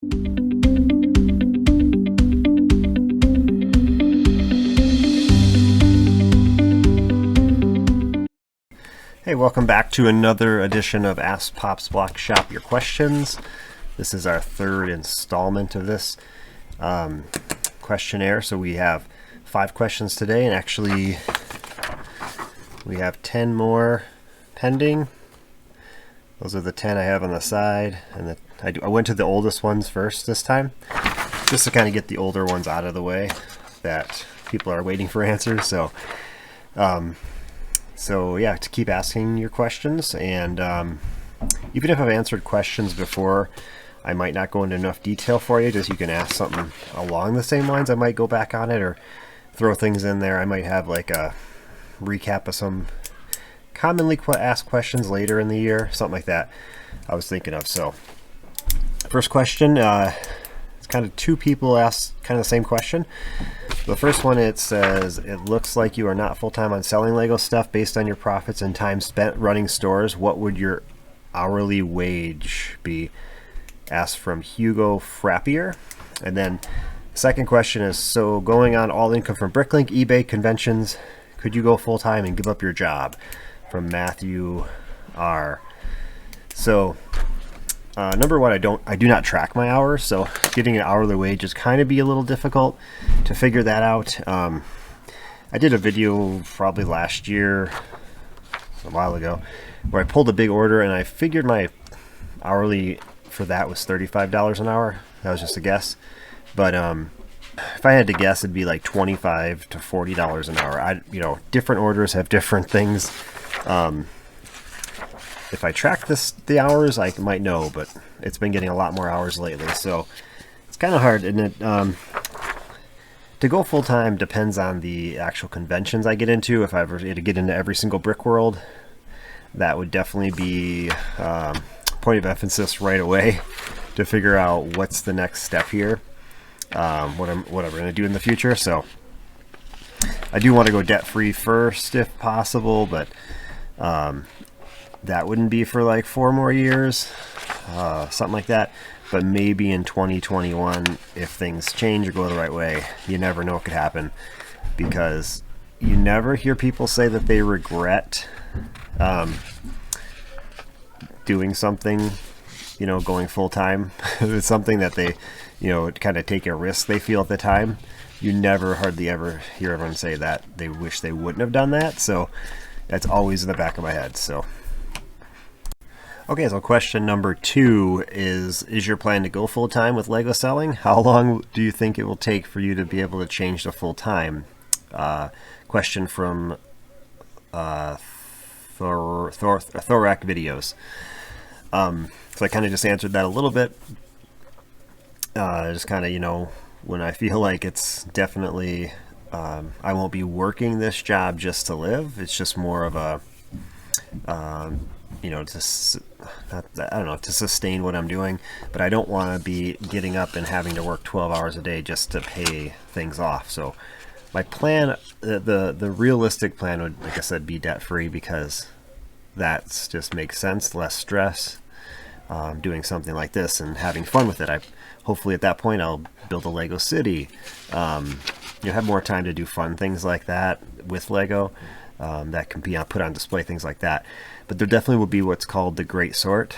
Hey, welcome back to another edition of Ask Pops Block Shop Your Questions. This is our third installment of this questionnaire. So we have 5 questions today, and actually we have 10 more pending. Those are the 10 I have on the side, and I went to the oldest ones first this time, just to kind of get the older ones out of the way that people are waiting for answers. So yeah, to keep asking your questions, and even if I've answered questions before, I might not go into enough detail for you. Just you can ask something along the same lines, I might go back on it or throw things in there. I might have like a recap of some commonly asked questions later in the year, something like that I was thinking of. So first question, it's kind of 2 people asked kind of the same question. The first one, it says, it looks like you are not full-time on selling Lego stuff. Based on your profits and time spent running stores, what would your hourly wage be? Asked from Hugo Frappier. And then the second question is, so going on all income from Bricklink, eBay, conventions, could you go full-time and give up your job? From Matthew R. So number one, I do not track my hours, so getting an hourly wage is kind of be a little difficult to figure that out. I did a video probably last year, a while ago, where I pulled a big order and I figured my hourly for that was $35 an hour. That was just a guess, but if I had to guess, it'd be like $25 to $40 an hour. Different orders have different things. If I track the hours, I might know, but it's been getting a lot more hours lately, so it's kind of hard. And to go full time depends on the actual conventions I get into. If I ever had to get into every single Brick World, that would definitely be point of emphasis right away to figure out what's the next step here, what I'm going to do in the future. So I do want to go debt free first if possible, but that wouldn't be for like 4 more years, something like that. But maybe in 2021, if things change or go the right way, you never know what could happen, because you never hear people say that they regret doing something, going full time. It's something that they, kind of take a risk they feel at the time. You never hardly ever hear everyone say that they wish they wouldn't have done that. So that's always in the back of my head. So okay, so question number 2 is your plan to go full-time with Lego selling? How long do you think it will take for you to be able to change to full-time? Question from Thorak Videos. So I kind of just answered that a little bit. Just kind of, when I feel like it's definitely, I won't be working this job just to live. It's just more of a, to sustain what I'm doing, but I don't want to be getting up and having to work 12 hours a day just to pay things off. So my plan, the realistic plan would, like I said, be debt free, because that just makes sense, less stress, doing something like this and having fun with it. Hopefully at that point I'll build a Lego city, have more time to do fun things like that with Lego, that can be put on display, things like that. But there definitely will be what's called the great sort,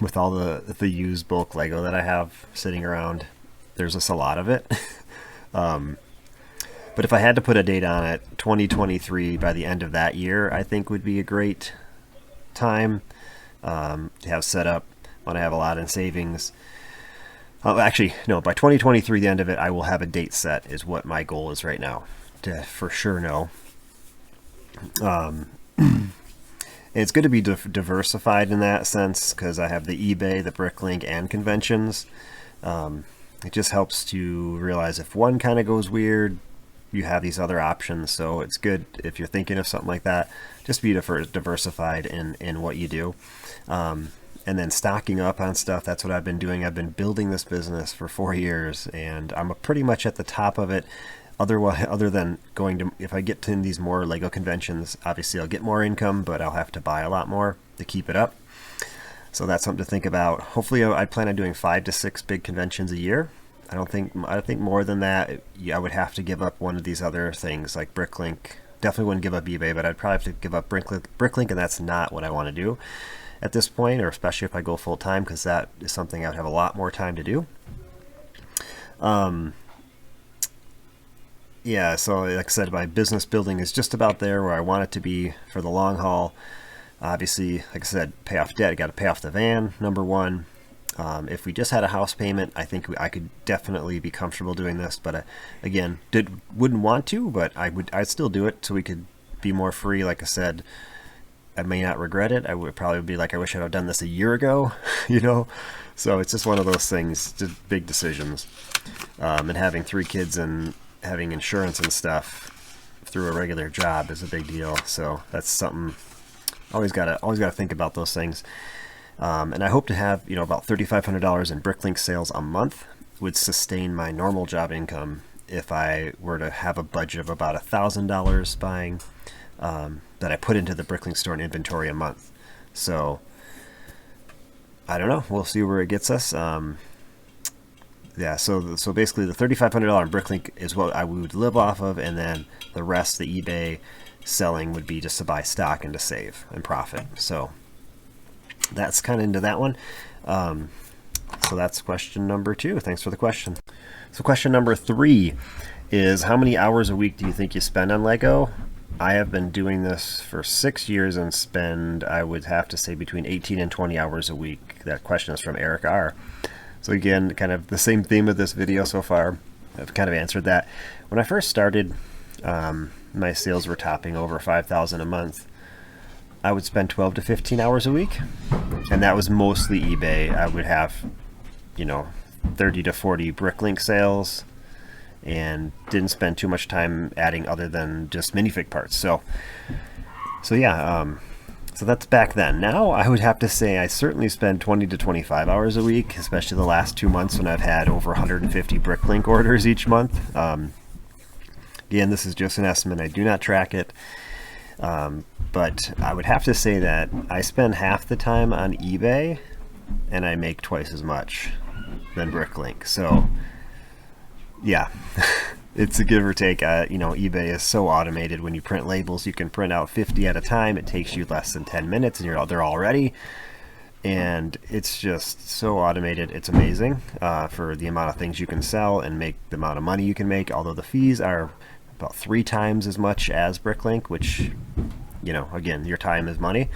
with all the used bulk Lego that I have sitting around. There's just a lot of it. But if I had to put a date on it, 2023, by the end of that year, I think would be a great time to have set up when I have a lot in savings. Actually, no, by 2023, the end of it, I will have a date set, is what my goal is right now, to for sure know. And it's good to be diversified in that sense, because I have the eBay, the Bricklink, and conventions. It just helps to realize if one kind of goes weird, you have these other options. So it's good if you're thinking of something like that, just be diversified in what you do. And then stocking up on stuff, that's what I've been doing. I've been building this business for 4 years, and I'm pretty much at the top of it. Other than going to, if I get to these more Lego conventions, obviously I'll get more income, but I'll have to buy a lot more to keep it up. So that's something to think about. Hopefully, I plan on doing 5 to 6 big conventions a year. I think more than that, I would have to give up one of these other things like Bricklink. Definitely wouldn't give up eBay, but I'd probably have to give up Bricklink, and that's not what I want to do at this point, or especially if I go full time, because that is something I would have a lot more time to do. Yeah, so like I said, my business building is just about there where I want it to be for the long haul. Obviously, like I said, pay off debt. I got to pay off the van, number one. If we just had a house payment, I think I could definitely be comfortable doing this. But again, wouldn't want to, but I'd still do it so we could be more free. Like I said, I may not regret it. I would probably be like, I wish I'd have done this a year ago, you know. So it's just one of those things, just big decisions. And having 3 kids and having insurance and stuff through a regular job is a big deal. So that's something. Always gotta think about those things. And I hope to have about $3,500 in Bricklink sales a month would sustain my normal job income if I were to have a budget of about $1,000 buying that I put into the Bricklink store in inventory a month. So I don't know. We'll see where it gets us. Yeah. So basically, the $3,500 in Bricklink is what I would live off of, and then the rest, the eBay selling, would be just to buy stock and to save and profit. So that's kind of into that one. So that's question number 2. Thanks for the question. So question number 3 is, how many hours a week do you think you spend on Lego? I have been doing this for 6 years and spend, I would have to say, between 18 and 20 hours a week. That question is from Eric R. So again, kind of the same theme of this video so far. I've kind of answered that. When I first started, my sales were topping over 5,000 a month. I would spend 12 to 15 hours a week, and that was mostly eBay. I would have 30 to 40 Bricklink sales, and didn't spend too much time adding other than just minifig parts. So yeah, so that's back then. Now I would have to say I certainly spend 20 to 25 hours a week, especially the last 2 months when I've had over 150 Bricklink orders each month. Again, this is just an estimate. I do not track it. But I would have to say that I spend half the time on eBay and I make twice as much than Bricklink. So yeah, it's a give or take. eBay is so automated. When you print labels, you can print out 50 at a time. It takes you less than 10 minutes and they're all ready. And it's just so automated. It's amazing for the amount of things you can sell and make the amount of money you can make, although the fees are about 3 times as much as Bricklink, which, again, your time is money.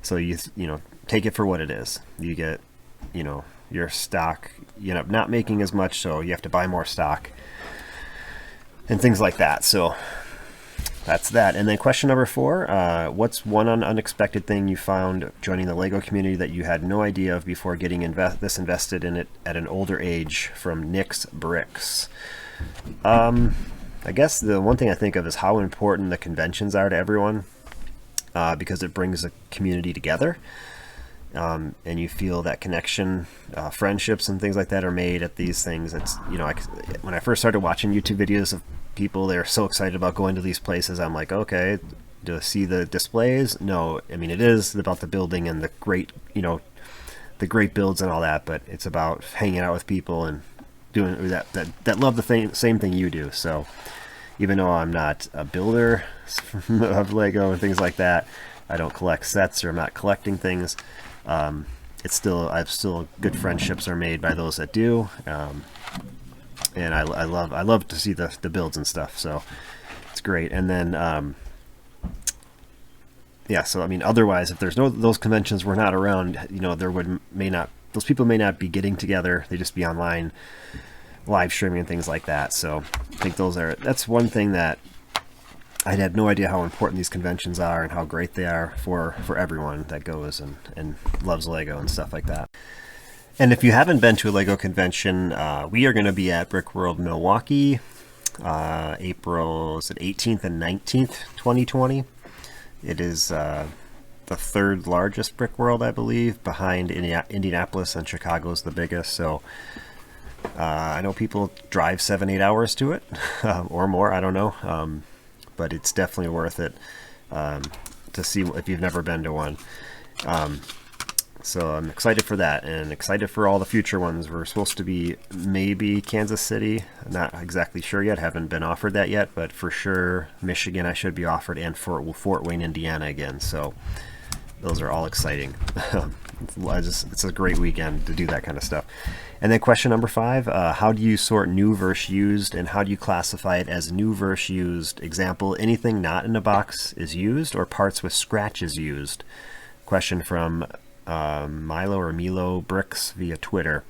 So you take it for what it is. You get, your stock, not making as much, so you have to buy more stock and things like that. So that's that. And then question number 4, what's one unexpected thing you found joining the Lego community that you had no idea of before getting invested in it at an older age? From Nick's Bricks. I guess the one thing I think of is how important the conventions are to everyone, because it brings a community together, and you feel that connection. Friendships and things like that are made at these things. It's when I first started watching YouTube videos of people, they're so excited about going to these places. I'm like, okay, to see the displays? No, I mean, it is about the building and the great builds and all that, but it's about hanging out with people and doing that love the same thing you do. So even though I'm not a builder of Lego and things like that, I don't collect sets, or I'm not collecting things, I've still good friendships are made by those that do, and I love to see the builds and stuff. So it's great. And then yeah, so I mean, otherwise, if there's those conventions were not around, those people may not be getting together. They just be online live streaming and things like that. So I think that's one thing that I had no idea how important these conventions are and how great they are for everyone that goes and loves Lego and stuff like that. And if you haven't been to a Lego convention, we are going to be at Brickworld Milwaukee, April 18th and 19th, 2020. It is the 3rd largest Brickworld, I believe, behind Indianapolis, and Chicago's the biggest. So I know people drive 7-8 hours to it, or more, I don't know, but it's definitely worth it to see if you've never been to one. So I'm excited for that, and excited for all the future ones. We're supposed to be maybe Kansas City. I'm not exactly sure yet. Haven't been offered that yet, but for sure Michigan I should be offered, and Fort Wayne, Indiana again. So those are all exciting. It's a great weekend to do that kind of stuff. And then question number 5, how do you sort new versus used, and how do you classify it as new versus used? Example, anything not in a box is used, or parts with scratches used? Question from Milo or Milo Bricks via Twitter.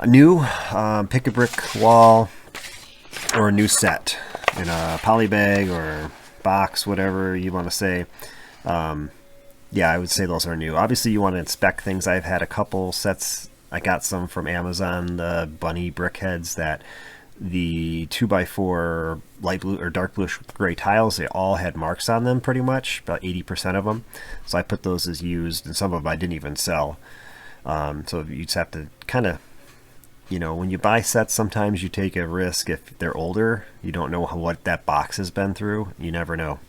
New, pick a brick wall or a new set in a poly bag or box, whatever you want to say. Yeah, I would say those are new. Obviously, you want to inspect things. I've had a couple sets. I got some from Amazon, the bunny brick heads, that the 2x4 light blue or dark bluish gray tiles, they all had marks on them pretty much, about 80% of them. So I put those as used, and some of them I didn't even sell. So you just have to kind of, when you buy sets, sometimes you take a risk. If they're older, you don't know what that box has been through. You never know.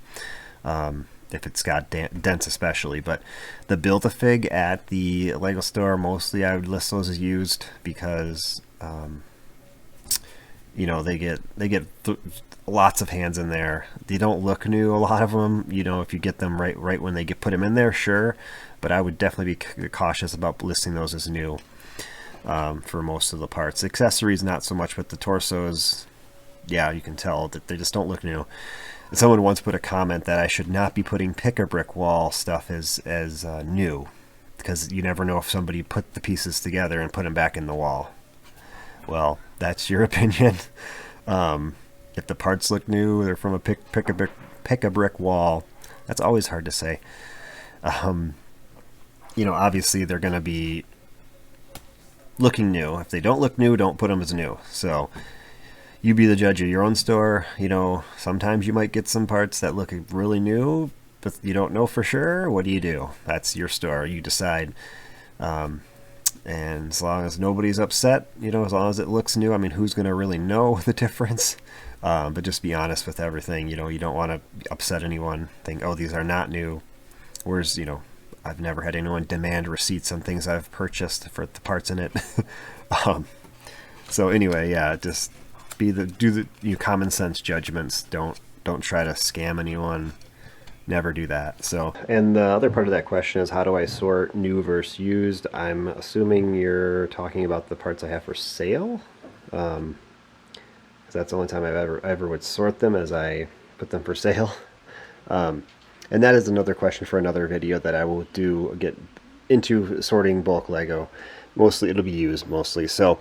If it's got dents especially. But the Build-A-Fig at the Lego store, mostly I would list those as used, because they get lots of hands in there. They don't look new, a lot of them. If you get them right when they put them in there, sure, but I would definitely be cautious about listing those as new for most of the parts. Accessories not so much, but the torsos, yeah, you can tell that they just don't look new. Someone once put a comment that I should not be putting pick-a-brick wall stuff as new, because you never know if somebody put the pieces together and put them back in the wall. Well, that's your opinion. If the parts look new, they're from a pick-a-brick wall. That's always hard to say. Obviously they're going to be looking new. If they don't look new, don't put them as new. So you be the judge of your own store. Sometimes you might get some parts that look really new, but you don't know for sure. What do you do? That's your store. You decide. And as long as nobody's upset, as long as it looks new, I mean, who's going to really know the difference? But just be honest with everything. You don't want to upset anyone. Think, oh, these are not new. Whereas, I've never had anyone demand receipts on things I've purchased for the parts in it. So anyway, yeah, just do the common sense judgments. Don't try to scam anyone. Never do that. So, and the other part of that question is, how do I sort new versus used? I'm assuming you're talking about the parts I have for sale, because that's the only time I ever would sort them, as I put them for sale. And that is another question for another video that I will get into sorting bulk Lego. Mostly it'll be used mostly. So,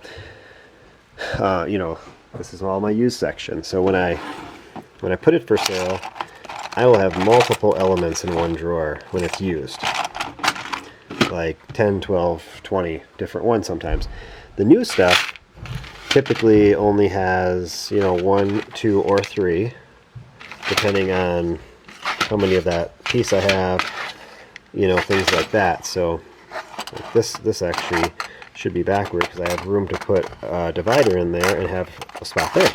this is all my used section. So when I put it for sale, I will have multiple elements in one drawer when it's used. Like 10, 12, 20 different ones sometimes. The new stuff typically only has, 1, 2, or 3, depending on how many of that piece I have, things like that. So like this actually should be backward, because I have room to put a divider in there and have a spot there.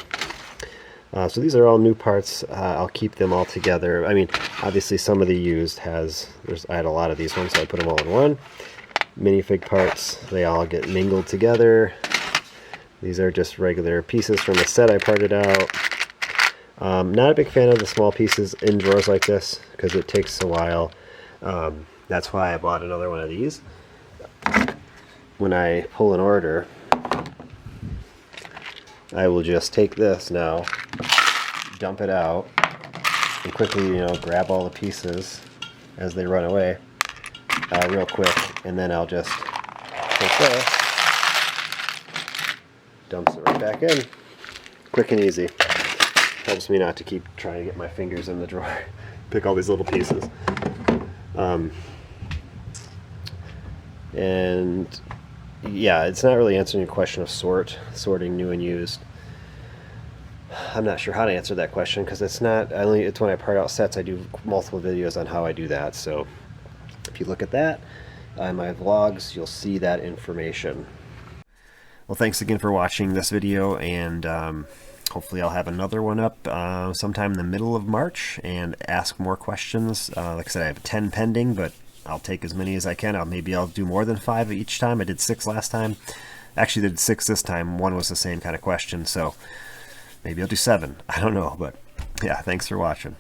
So these are all new parts. I'll keep them all together. I mean, obviously some of the used I had a lot of these ones, so I put them all in one. Minifig parts, they all get mingled together. These are just regular pieces from the set I parted out. Not a big fan of the small pieces in drawers like this, because it takes a while. That's why I bought another one of these. When I pull an order, I will just take this now, dump it out, and quickly, grab all the pieces as they run away real quick, and then I'll just take this, dumps it right back in, quick and easy. Helps me not to keep trying to get my fingers in the drawer, pick all these little pieces. And yeah, it's not really answering your question of sorting new and used. I'm not sure how to answer that question, because it's when I part out sets. I do multiple videos on how I do that. So if you look at that on my vlogs, you'll see that information. Well, thanks again for watching this video, and hopefully I'll have another one up sometime in the middle of March and ask more questions. Like I said, I have 10 pending, but I'll take as many as I can. Maybe I'll do more than 5 each time. I did 6 last time. Actually did 6 this time. One was the same kind of question, so maybe I'll do 7. I don't know, but yeah, thanks for watching.